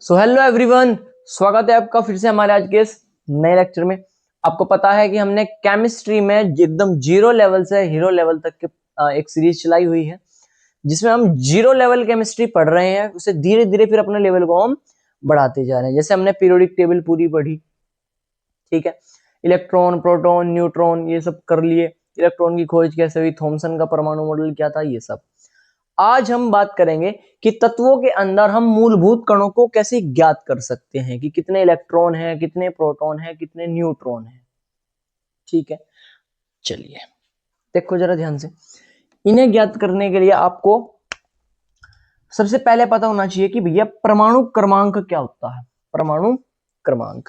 So hello everyone, स्वागत है आपका फिर से हमारे आज के इस नए लेक्चर में। आपको पता है कि हमने केमिस्ट्री में एकदम जीरो लेवल से हीरो लेवल तक के एक सीरीज चलाई हुई है, जिसमें हम जीरो लेवल केमिस्ट्री पढ़ रहे हैं। उसे धीरे धीरे फिर अपने लेवल को हम बढ़ाते जा रहे हैं। जैसे हमने पीरियोडिक टेबल पूरी पढ़ी, ठीक है, इलेक्ट्रॉन, प्रोटॉन, न्यूट्रॉन ये सब कर लिए। इलेक्ट्रॉन की खोज कैसे हुई, थॉमसन का परमाणु मॉडल क्या था, ये सब। आज हम बात करेंगे कि तत्वों के अंदर हम मूलभूत कणों को कैसे ज्ञात कर सकते हैं, कि कितने इलेक्ट्रॉन हैं, कितने प्रोटॉन हैं, कितने न्यूट्रॉन हैं। ठीक है, चलिए देखो जरा ध्यान से। इन्हें ज्ञात करने के लिए आपको सबसे पहले पता होना चाहिए कि भैया परमाणु क्रमांक क्या होता है। परमाणु क्रमांक,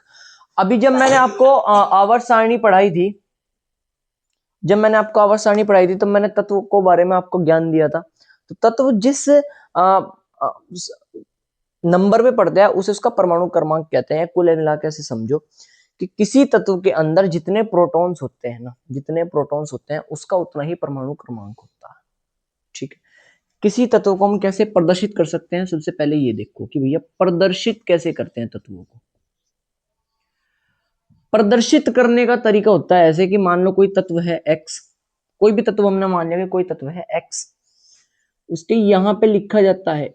अभी जब मैंने आपको आवर्त सारणी पढ़ाई थी, तो मैंने तत्व को बारे में आपको ज्ञान दिया था। तो तत्व जिस नंबर पे पड़ता है उसे उसका परमाणु क्रमांक कहते हैं। कुल मिलाकर से समझो कि किसी तत्व के अंदर जितने प्रोटॉन्स होते हैं ना, जितने प्रोटॉन्स होते हैं उसका उतना ही परमाणु क्रमांक होता है। ठीक है, किसी तत्व को हम कैसे प्रदर्शित कर सकते हैं, सबसे पहले ये देखो कि भैया प्रदर्शित कैसे करते हैं तत्वों को। प्रदर्शित करने का तरीका होता है ऐसे कि मान लो कोई तत्व है एक्स, कोई भी तत्व हमने मान लिया कि कोई तत्व है एक्स, उसके यहां पे लिखा जाता है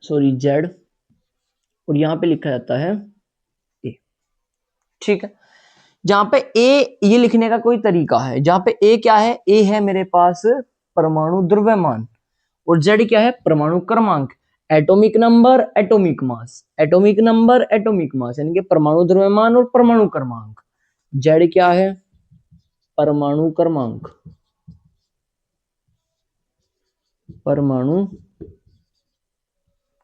जेड, और यहां पे लिखा जाता है ए। ठीक है, जहां पे ए ये लिखने का कोई तरीका है, जहां पे ए क्या है, ए है मेरे पास परमाणु द्रव्यमान, और जेड क्या है, परमाणु क्रमांक, atomic number, atomic mass, atomic number, atomic mass, यानी कि परमाणु द्रव्यमान और परमाणु क्रमांक। जेड क्या है, परमाणु क्रमांक, परमाणु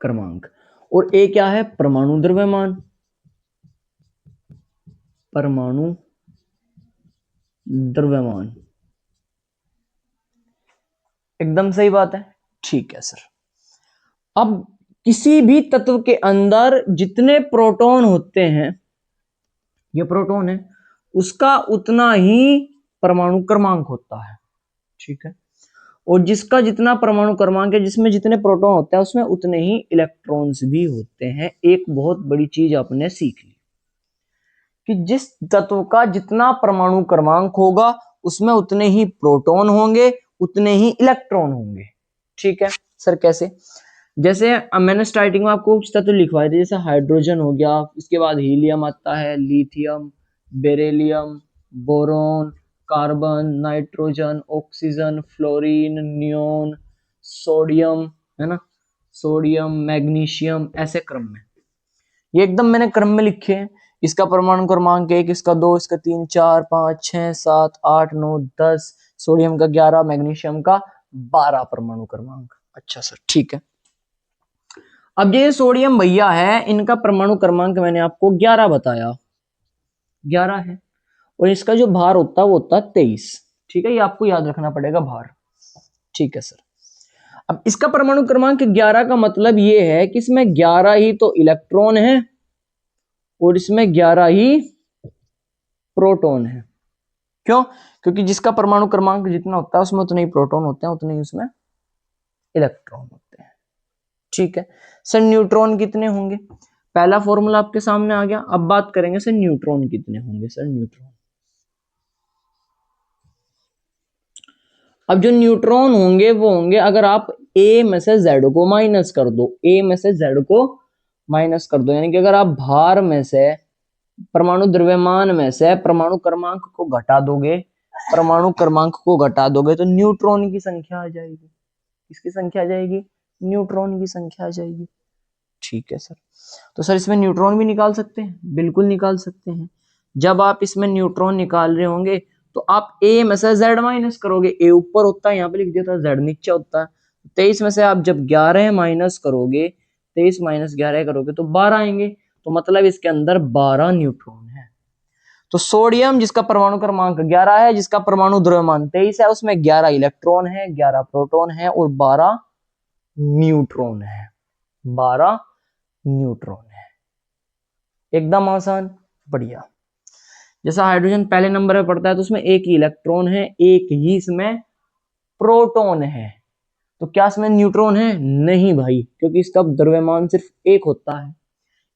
क्रमांक, और ए क्या है, परमाणु द्रव्यमान, परमाणु द्रव्यमान। एकदम सही बात है। ठीक है सर, अब किसी भी तत्व के अंदर जितने प्रोटॉन होते हैं, ये प्रोटॉन है, उसका उतना ही परमाणु क्रमांक होता है। ठीक है, और जिसका जितना परमाणु क्रमांक है, जिसमें जितने प्रोटॉन होते हैं उसमें उतने ही इलेक्ट्रॉन्स भी होते हैं। एक बहुत बड़ी चीज आपने सीख ली कि जिस तत्व का जितना परमाणु क्रमांक होगा उसमें उतने ही प्रोटॉन होंगे, उतने ही इलेक्ट्रॉन होंगे। ठीक है सर, कैसे? जैसे मैंने स्टार्टिंग में आपको कुछ तत्व लिखवाए थे, जैसे हाइड्रोजन हो गया, इसके बाद हीलियम आता है, lithium, beryllium, boron, carbon, nitrogen, oxygen, fluorine, neon, sodium, है ना, सोडियम, मैग्नीशियम, ऐसे क्रम में। ये एकदम मैंने क्रम में लिखे हैं। इसका परमाणु क्रमांक 1, इसका 2, इसका 3, 4, 5, 6, 7, 8, 9, 10, सोडियम का 11, मैग्नीशियम का 12 परमाणु क्रमांक। अच्छा सर, ठीक है। अब ये सोडियम भैया है, इनका परमाणु क्रमांक मैंने आपको 11 बताया, 11 है, और इसका जो भार होता है वो होता है 23। ठीक है, ये आपको याद रखना पड़ेगा, भार। ठीक है सर, अब इसका परमाणु क्रमांक 11 का मतलब ये है कि इसमें 11 ही तो इलेक्ट्रॉन है और इसमें 11 ही प्रोटॉन है। क्यों? क्योंकि जिसका परमाणु क्रमांक जितना होता है उसमें उतने ही प्रोटॉन होते हैं, उतने ही उसमें इलेक्ट्रॉन होते हैं। ठीक है सर, न्यूट्रॉन कितने होंगे? पहला फॉर्मूला आपके सामने आ गया। अब बात करेंगे सर न्यूट्रॉन कितने होंगे। सर न्यूट्रॉन, अब जो न्यूट्रॉन होंगे वो होंगे, अगर आप ए में से जेड को माइनस कर दो, ए में से जेड को माइनस कर दो, यानी कि अगर आप भार में से, परमाणु द्रव्यमान में से परमाणु क्रमांक को घटा दोगे, परमाणु क्रमांक को घटा दोगे तो न्यूट्रॉन की संख्या आ जाएगी। किसकी संख्या आ जाएगी? न्यूट्रॉन की संख्या आ जाएगी। ठीक है सर, तो सर इसमें न्यूट्रॉन भी निकाल सकते हैं? बिल्कुल निकाल सकते हैं। जब आप इसमें न्यूट्रॉन निकाल रहे होंगे तो आप ए में से जेड माइनस करोगे। ए ऊपर होता है, यहाँ पे लिख दिया था, जेड नीचे होता है। 23 में से आप जब 11 माइनस करोगे, 23 माइनस 11 करोगे तो 12 आएंगे, तो मतलब इसके अंदर 12 न्यूट्रॉन है। तो सोडियम जिसका परमाणु क्रमांक 11 है, जिसका परमाणु द्रव्यमान 23 है, उसमें 11 इलेक्ट्रॉन है, 11 प्रोटॉन है और 12 न्यूट्रॉन है। 12 न्यूट्रॉन है। एकदम आसान, बढ़िया। जैसा हाइड्रोजन पहले नंबर पे पड़ता है तो उसमें एक ही इलेक्ट्रॉन है, एक ही इसमें प्रोटॉन है। तो क्या इसमें न्यूट्रॉन है? नहीं भाई, क्योंकि इसका द्रव्यमान सिर्फ एक होता है,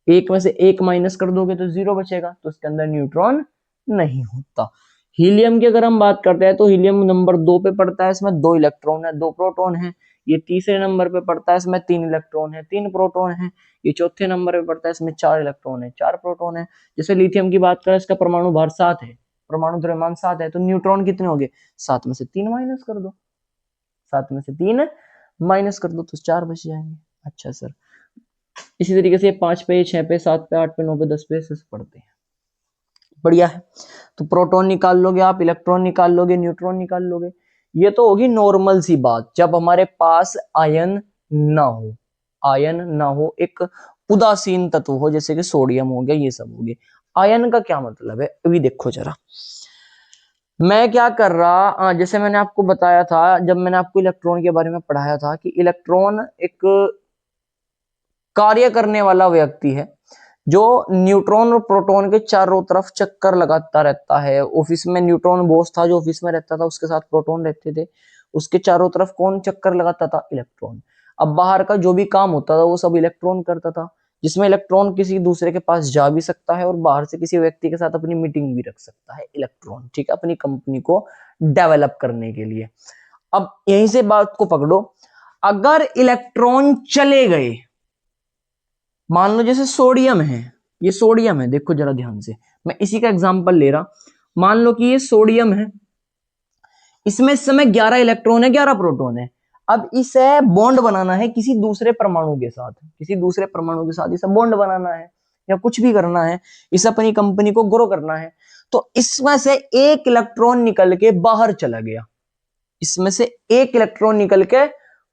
एक में से एक माइनस कर दोगे तो 0 बचेगा, तो इसके अंदर न्यूट्रॉन नहीं होता। हीलियम की अगर हम बात करते हैं तो हीलियम नंबर 2 पे पड़ता है, इसमें 2 इलेक्ट्रॉन है, 2 प्रोटॉन है। ये तीसरे नंबर पे पड़ता है, इसमें 3 इलेक्ट्रॉन है, 3 प्रोटॉन है। ये चौथे नंबर पे पड़ता है, इसमें 4 इलेक्ट्रॉन है, 4 प्रोटॉन है। जैसे लिथियम की बात करें, इसका परमाणु भार 7 है, परमाणु द्रव्यमान 7 है, तो न्यूट्रॉन कितने हो गए? 7 में से 3 माइनस कर दो, 7 में से 3 माइनस कर दो तो 4 बच जाएंगे। अच्छा सर, इसी तरीके से 5 पे, 6 पे, 7 पे, 8 पे, 9 पे, 10 पे ऐसे पढ़ते हैं। बढ़िया है। तो प्रोटॉन निकाल लोगे आप, इलेक्ट्रॉन निकाल लोगे, न्यूट्रॉन निकाल लोगे। ये तो होगी नॉर्मल सी बात, जब हमारे पास आयन ना हो, आयन ना हो, एक उदासीन तत्व हो, जैसे कि सोडियम हो गया, ये सब हो गया। आयन का क्या मतलब है अभी देखो जरा। मैं क्या कर रहा, जैसे मैंने आपको बताया था, जब मैंने आपको इलेक्ट्रॉन के बारे में पढ़ाया था कि इलेक्ट्रॉन एक कार्य करने वाला व्यक्ति है जो न्यूट्रॉन और प्रोटॉन के चारों तरफ चक्कर लगाता रहता है। ऑफिस में न्यूट्रॉन बॉस था, जो ऑफिस में रहता था, उसके साथ प्रोटॉन रहते थे, उसके चारों तरफ कौन चक्कर लगाता था? इलेक्ट्रॉन। अब बाहर का जो भी काम होता था वो सब इलेक्ट्रॉन करता था, जिसमें इलेक्ट्रॉन किसी दूसरे के पास जा भी सकता है और बाहर से किसी व्यक्ति के साथ अपनी मीटिंग भी रख सकता है इलेक्ट्रॉन, ठीक है, अपनी कंपनी को डेवलप करने के लिए। अब यहीं से बात को पकड़ो, अगर इलेक्ट्रॉन चले गए, मान लो जैसे सोडियम है, ये सोडियम है, देखो जरा ध्यान से, मैं इसी का एग्जांपल ले रहा। मान लो कि ये सोडियम है, इसमें इस समय 11 इलेक्ट्रॉन है, 11 प्रोटॉन है। अब इसे बॉन्ड बनाना है किसी दूसरे परमाणु के साथ, किसी दूसरे परमाणु के साथ इसे बॉन्ड बनाना है या कुछ भी करना है, इसे अपनी कंपनी को ग्रो करना है। तो इसमें से एक इलेक्ट्रॉन निकल के बाहर चला गया, इसमें से एक इलेक्ट्रॉन निकल के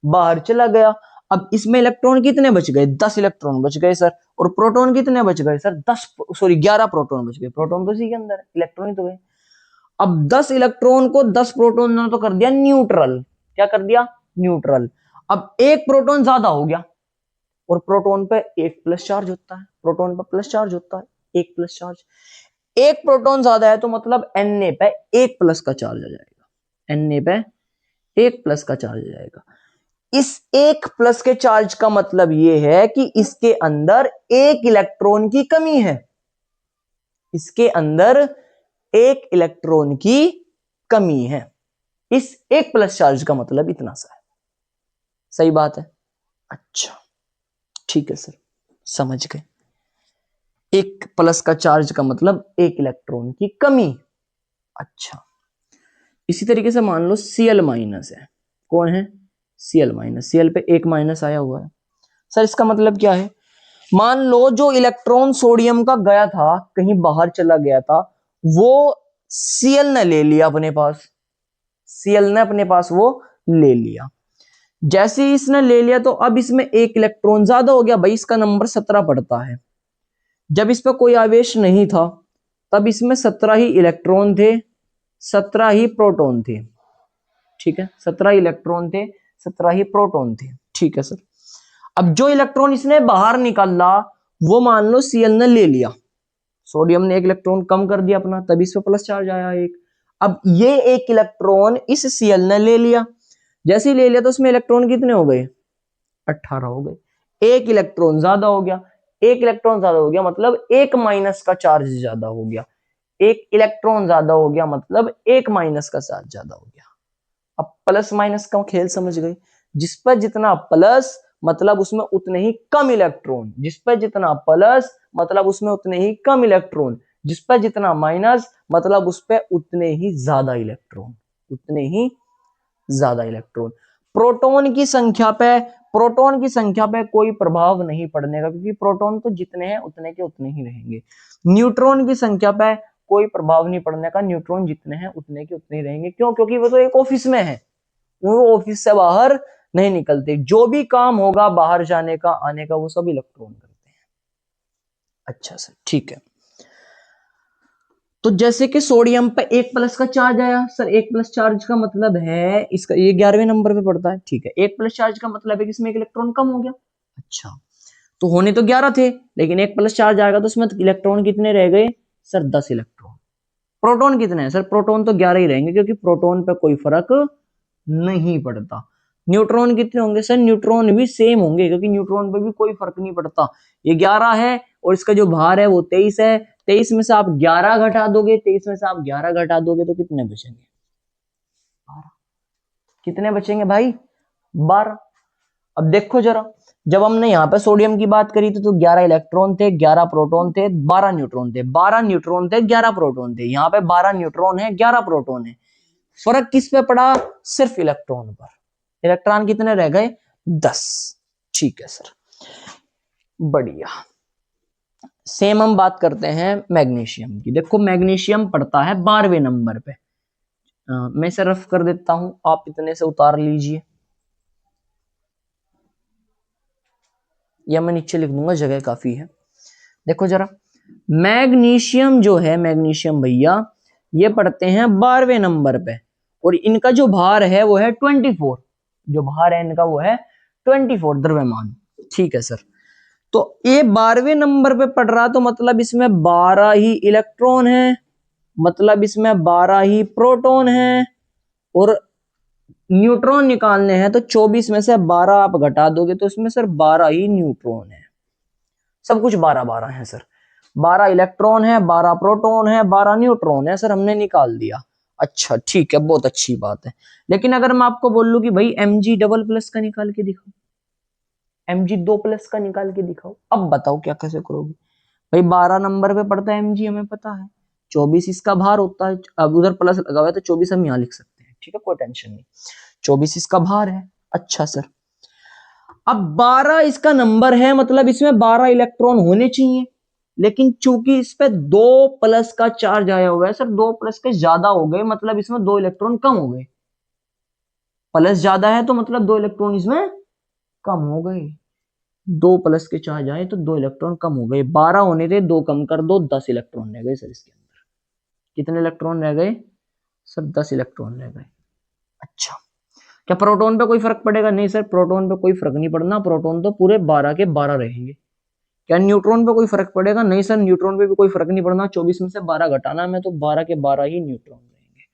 बाहर चला गया। अब इसमें इलेक्ट्रॉन कितने बच गए? 10 इलेक्ट्रॉन बच गए सर। और प्रोटॉन कितने बच गए सर? 11 प्रोटॉन बच गए। प्रोटॉन तो इसी के अंदर है, इलेक्ट्रॉन ही तो गए। अब 10 इलेक्ट्रॉन को 10 प्रोटॉन ने तो कर दिया न्यूट्रल। क्या कर दिया? न्यूट्रल। अब एक प्रोटॉन ज्यादा हो गया, और प्रोटॉन पे एक प्लस चार्ज होता है, प्रोटॉन पे प्लस चार्ज होता है, एक प्लस चार्ज। एक प्रोटॉन ज्यादा है तो मतलब Na पे एक प्लस का चार्ज आ जाएगा, Na पे एक प्लस का चार्ज आ जाएगा। इस एक प्लस के चार्ज का मतलब यह है कि इसके अंदर एक इलेक्ट्रॉन की कमी है, इसके अंदर एक इलेक्ट्रॉन की कमी है। इस एक प्लस चार्ज का मतलब इतना सा है। सही बात है? अच्छा ठीक है सर, समझ गए। एक प्लस का चार्ज का मतलब एक इलेक्ट्रॉन की कमी। अच्छा, इसी तरीके से मान लो Cl माइनस है, कौन है? Cl माइनस, Cl पे एक माइनस आया हुआ है। सर इसका मतलब क्या है? मान लो जो इलेक्ट्रॉन सोडियम का गया था, कहीं बाहर चला गया था, वो Cl ने ले लिया अपने पास, Cl ने अपने पास वो ले लिया। जैसे ही इसने ले लिया तो अब इसमें एक इलेक्ट्रॉन ज्यादा हो गया, भाई इसका नंबर 17 पड़ता है। जब इस पर कोई आवेश नहीं था तब इसमें 17 ही इलेक्ट्रॉन थे, 17 ही प्रोटॉन थे, ठीक है, 17 इलेक्ट्रॉन थे, 17 ही प्रोटॉन थे, ठीक है सर। अब जो इलेक्ट्रॉन इसने बाहर निकाला वो मान लो Cl ने ले लिया, सोडियम ने एक इलेक्ट्रॉन कम कर दिया अपना, तभी इस पे प्लस चार्ज आया एक। अब ये एक इलेक्ट्रॉन इस Cl ने ले लिया, जैसे ही ले लिया तो उसमें इलेक्ट्रॉन कितने हो गए? 18 हो गए। एक इलेक्ट्रॉन ज्यादा हो गया, एक इलेक्ट्रॉन ज्यादा हो गया मतलब एक माइनस का चार्ज ज्यादा हो गया, एक इलेक्ट्रॉन ज्यादा हो गया मतलब एक माइनस का चार्ज ज्यादा हो गया। अब प्लस माइनस का खेल समझ गए, जिस पर जितना प्लस मतलब उसमें उतने ही कम इलेक्ट्रॉन, जिस पर जितना प्लस मतलब उसमें उतने ही कम इलेक्ट्रॉन, जिस पर जितना माइनस मतलब उस पर उतने ही ज्यादा इलेक्ट्रॉन, उतने ही ज्यादा इलेक्ट्रॉन। प्रोटॉन की संख्या पे, प्रोटॉन की संख्या पे कोई प्रभाव नहीं पड़ने का, क्योंकि प्रोटॉन तो जितने हैं उतने के उतने ही रहेंगे। न्यूट्रॉन की संख्या पे कोई प्रभाव नहीं पड़ने का, न्यूट्रॉन जितने हैं उतने के उतने ही रहेंगे। क्यों? क्योंकि वो तो एक ऑफिस में है, वो ऑफिस से बाहर नहीं निकलते, जो भी काम होगा बाहर जाने का आने का वो सब इलेक्ट्रॉन करते हैं। अच्छा सर ठीक है। तो जैसे कि सोडियम पे एक प्लस का चार्ज आया, सर एक प्लस चार्ज का मतलब है इसका, ये 11वें नंबर पे पड़ता है, ठीक है, एक प्लस चार्ज का मतलब है कि इसमें एक इलेक्ट्रॉन कम हो गया। अच्छा, तो होने तो 11 थे, लेकिन एक प्लस चार्ज आएगा तो उसमें इलेक्ट्रॉन कितने रह गए सर? 10 इलेक्ट्रॉन। प्रोटॉन कितने हैं सर? प्रोटॉन तो 11 ही रहेंगे, क्योंकि प्रोटॉन पे कोई फर्क नहीं पड़ता। न्यूट्रॉन कितने होंगे सर? न्यूट्रॉन भी सेम होंगे, क्योंकि न्यूट्रॉन पे भी कोई फर्क नहीं पड़ता। ये 11 है और इसका जो भार है वो 23 है। 23 में से आप 11 घटा दोगे, 23 में से आप 11 घटा दोगे तो कितने बचेंगे? 12। कितने बचेंगे भाई? 12। अब देखो जरा, जब हमने यहाँ पे सोडियम की बात करी थी तो 11 इलेक्ट्रॉन थे, 11 प्रोटॉन थे, 12 न्यूट्रॉन थे। 12 न्यूट्रॉन थे, 11 प्रोटॉन थे। यहाँ पे 12 न्यूट्रॉन है, 11 प्रोटॉन है। फर्क किस पे पड़ा? सिर्फ इलेक्ट्रॉन पर। इलेक्ट्रॉन कितने रह गए? 10। ठीक है सर, बढ़िया। सेम हम बात करते हैं मैग्नीशियम की। देखो मैग्नीशियम पड़ता है 12वें नंबर पे। मैं इसे रफ कर देता हूं, आप इतने से उतार लीजिए, या मैं नीचे लिख दूंगा, जगह काफी है। देखो जरा, मैग्नीशियम जो है, मैग्नीशियम भैया ये पढ़ते हैं 12वें नंबर पे, और इनका जो भार है वो है 24। जो भार है इनका वो है 24 द्रव्यमान। ठीक है सर, तो ये 12वें नंबर पे पढ़ रहा, तो मतलब इसमें 12 ही इलेक्ट्रॉन है, मतलब इसमें 12 ही प्रोटॉन है, और न्यूट्रॉन निकालने हैं तो 24 में से 12 आप घटा दोगे तो इसमें सर 12 ही न्यूट्रॉन है। सब कुछ 12-12 है सर। 12 इलेक्ट्रॉन है, 12 प्रोटॉन है, 12 न्यूट्रॉन है सर, हमने निकाल दिया। अच्छा ठीक है, बहुत अच्छी बात है। लेकिन अगर मैं आपको बोल लूं कि भाई Mg डबल प्लस का निकाल के दिखाओ, Mg 2 प्लस का निकाल के दिखाओ, अब बताओ क्या कैसे करोगे? भाई 12 नंबर पे पड़ता है Mg, हमें पता है। 24 इसका भार होता है, अब उधर प्लस लगा हुआ है तो 24 हम यहाँ लिख सकते हैं। ठीक है, कोई टेंशन नहीं। 24 इसका भार है। अच्छा सर, अब 12 इसका नंबर है, मतलब इसमें 12 इलेक्ट्रॉन होने चाहिए, लेकिन चूंकि इस पे 2 प्लस का चार्ज आया हुआ है सर, 2 प्लस के ज्यादा हो गए, मतलब इसमें 2 इलेक्ट्रॉन कम हो गए। प्लस ज्यादा है तो मतलब 2 इलेक्ट्रॉन इसमें कम हो गए। 2 प्लस के चार्ज आए तो 2 इलेक्ट्रॉन कम हो गए। 12 होने थे, 2 कम कर दो, 10 इलेक्ट्रॉन रह गए सर इसके अंदर। कितने इलेक्ट्रॉन रह गए सर? 10 इलेक्ट्रॉन रह गए। अच्छा, क्या प्रोटॉन पे कोई फर्क पड़ेगा? नहीं सर, प्रोटॉन पे कोई फर्क नहीं पड़ना, प्रोटॉन तो पूरे 12 के 12 रहेंगे। क्या न्यूट्रॉन पे कोई फर्क पड़ेगा? नहीं सर, न्यूट्रॉन पे भी कोई फर्क नहीं पड़ना, 24 में से 12 घटाना में तो 12 के 12 ही न्यूट्रॉन रहेंगे।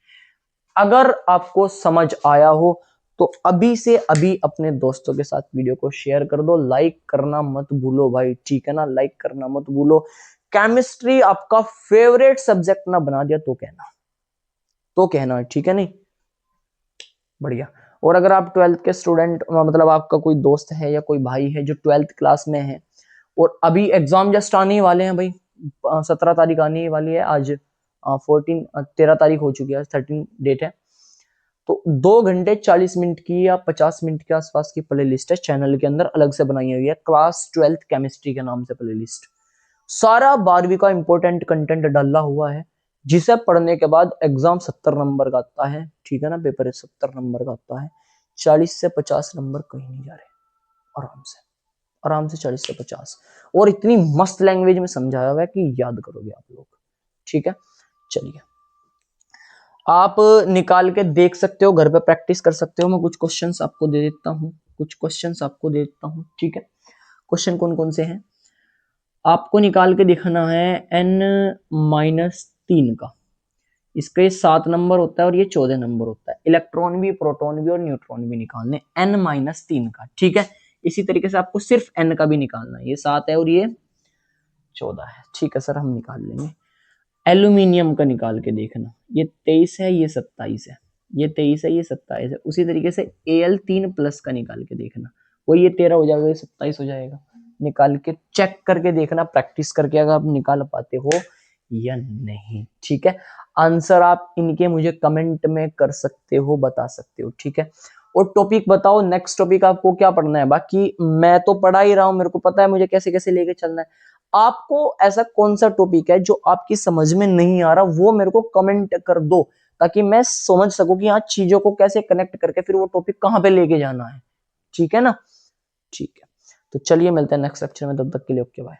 अगर आपको समझ आया हो तो अभी से अभी अपने दोस्तों के साथ वीडियो को शेयर कर दो, लाइक करना मत भूलो भाई, ठीक है ना? लाइक करना मत भूलो। केमिस्ट्री आपका फेवरेट सब्जेक्ट ना बना दिया तो कहना, तो कहना, ठीक है नहीं? बढ़िया। और अगर आप 12th के स्टूडेंट, मतलब आपका कोई दोस्त है या कोई भाई है जो 12th क्लास में है और अभी एग्जाम जस्ट आने ही वाले हैं भाई, 17 तारीख आने ही वाली है, आज 13 तारीख हो चुकी है, 13 डेट है, तो 2 घंटे 40 मिनट की या 50 मिनट के आसपास की प्ले लिस्ट है चैनल के अंदर, अलग से बनाई हुई है, क्लास 12th केमिस्ट्री के नाम से प्ले लिस्ट। सारा 12वीं का इंपॉर्टेंट कंटेंट डाला हुआ है, जिसे पढ़ने के बाद एग्जाम 70 नंबर का आता है, ठीक है ना? पेपर 70 नंबर का आता है, 40 से 50 नंबर कहीं नहीं जा रहे, आराम से, आराम से 40 से 50, और इतनी मस्त लैंग्वेज में समझाया हुआ है कि याद करोगे आप लोग। ठीक है, चलिए आप निकाल के देख सकते हो, घर पे प्रैक्टिस कर सकते हो। मैं कुछ क्वेश्चंस आपको दे देता हूँ, कुछ क्वेश्चंस आपको दे देता हूँ, ठीक है? क्वेश्चन कौन कौन से हैं आपको निकाल के दिखाना है? n-3 का, इसका ये 7 नंबर होता है और ये 14 नंबर होता है। इलेक्ट्रॉन भी, प्रोटॉन भी और न्यूट्रॉन भी निकालने n-3 का, ठीक है? इसी तरीके से आपको सिर्फ n का भी निकालना है, ये 7 है और ये 14 है, ठीक है सर, हम निकाल लेंगे। एल्यूमिनियम का निकाल के देखना, ये 23 है, ये 27 है, ये 23 है, ये 27 है। उसी तरीके से Al3 प्लस का निकाल के देखना, वो ये 13 हो जाएगा, ये 27 हो जाएगा। निकाल के चेक करके देखना, प्रैक्टिस करके, अगर आप निकाल पाते हो या नहीं, ठीक है? आंसर आप इनके मुझे कमेंट में कर सकते हो, बता सकते हो, ठीक है? और टॉपिक बताओ, नेक्स्ट टॉपिक आपको क्या पढ़ना है? बाकी मैं तो पढ़ा ही रहा हूं, मेरे को पता है मुझे कैसे कैसे लेके चलना है। आपको ऐसा कौन सा टॉपिक है जो आपकी समझ में नहीं आ रहा, वो मेरे को कमेंट कर दो, ताकि मैं समझ सकूं कि हाँ चीजों को कैसे कनेक्ट करके फिर वो टॉपिक कहां पे लेके जाना है, ठीक है ना? ठीक है, तो चलिए मिलते हैं नेक्स्ट लेक्चर में, तब तक के लिए ओके बाय।